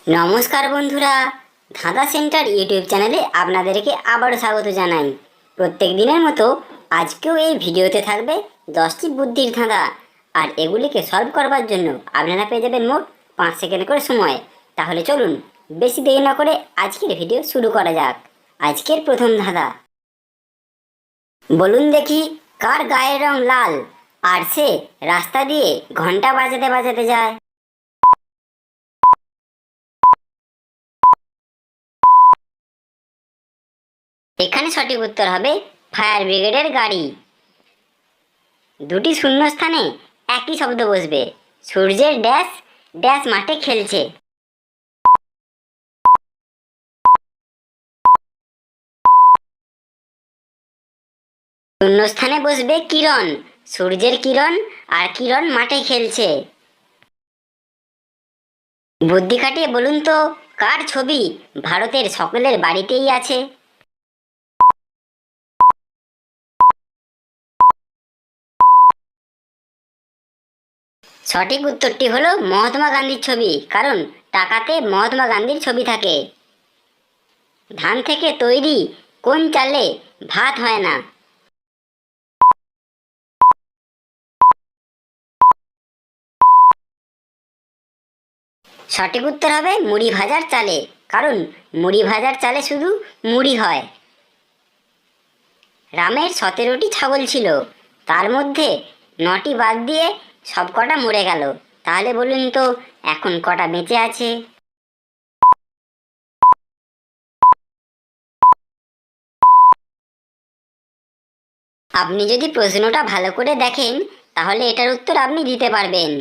নমস্কার বন্ধুরা, ধাঁধা সেন্টার ইউটিউব চ্যানেলে আপনাদেরকে আবারও স্বাগত জানাই। প্রত্যেক দিনের মতো আজকেও এই ভিডিওতে থাকবে 10টি বুদ্ধির ধাঁধা, আর এগুলিকে সলভ করবার জন্য আপনারা পেয়ে যাবেন মোট 5 সেকেন্ড করে সময়। তাহলে চলুন বেশি দেরি না করে আজকের ভিডিও শুরু করা যাক। আজকের প্রথম ধাঁধা, বলুন দেখি কার গায়ের রং লাল আর সে রাস্তা দিয়ে ঘন্টা বাজাতে বাজাতে যায়? এখানে সঠিক উত্তর হবে ফায়ার ব্রিগেডের গাড়ি। দুটি শূন্যস্থানে একই শব্দ বসবে। সূর্যের ড্যাশ ড্যাশ মাঠে খেলছে। শূন্যস্থানে বসবে কিরণ। সূর্যের কিরণ আর কিরণ মাঠে খেলছে। বুদ্ধি খাটিয়ে বলুন তো কার ছবি ভারতের সকলের বাড়িতেই আছে? সঠিক উত্তরটি হলো মহাত্মা গান্ধীর ছবি, কারণ টাকাতে মহাত্মা গান্ধীর ছবি থাকে। ধান থেকে তৈরি কোন চালে ভাত হয় না? সঠিক উত্তর হবে মুড়ি ভাজার চালে, কারণ মুড়ি ভাজার চালে শুধু মুড়ি হয়। রামের 17টি ছাগল ছিল, তার মধ্যে 9টি বাদ দিয়ে সব কটা মরে গেল। তাহলে বলুন তো এখন কটা বেঁচে আছে? আপনি যদি প্রশ্নটা ভালো করে দেখেন তাহলে এটার উত্তর আপনি দিতে পারবেন।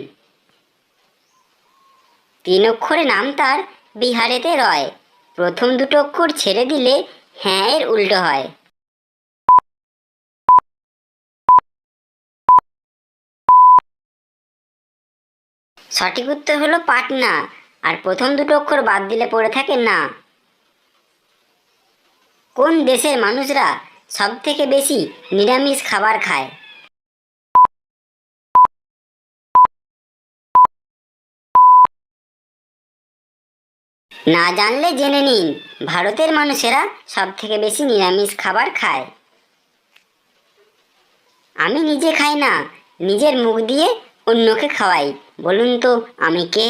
3 অক্ষরে নাম তার, বিহারেতে রয়। প্রথম দুটো অক্ষর ছেড়ে দিলে হ্যাঁ এর উল্টো হয়। সঠিক উত্তর হলো পাটনা, আর প্রথম দুটো অক্ষর বাদ দিলে পড়ে থাকে না। কোন দেশের মানুষরা সব থেকে বেশি নিরামিষ খাবার খায়? না জানলে জেনে নিন, ভারতের মানুষেরা সব থেকে বেশি নিরামিষ খাবার খায়। আমি নিজে খাই না, নিজের মুখ দিয়ে অন্যকে খাওয়াই। বলুন তো আমি কে?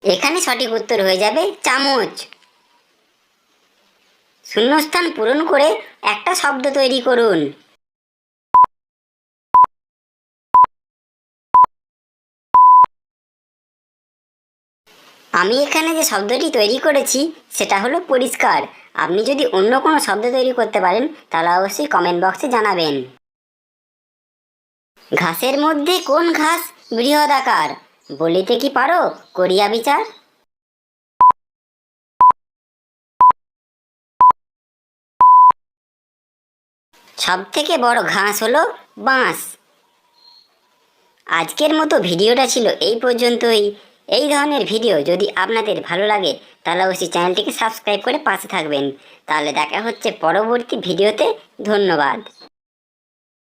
এখানে সঠিক উত্তর হয়ে যাবে চামচ। শূন্যস্থান পূরণ করে একটা শব্দ তৈরি করুন। আমি এখানে যে শব্দটি তৈরি করেছি সেটা হলো পরিষ্কার। আপনি যদি অন্য কোনো শব্দ তৈরি করতে পারেন তাহলে অবশ্যই কমেন্ট বক্সে জানাবেন। ঘাসের মধ্যে কোন ঘাস বৃহদাকার? বলিতে কি পারো করিয়া বিচার? সব থেকে বড় ঘাস হলো বাঁশ। আজকের মতো ভিডিওটা ছিল এই পর্যন্তই। এই ধরনের ভিডিও যদি আপনাদের ভালো লাগে তাহলে অবশ্যই চ্যানেলটিকে সাবস্ক্রাইব করে পাশে থাকবেন। তাহলে দেখা হচ্ছে পরবর্তী ভিডিওতে। ধন্যবাদ।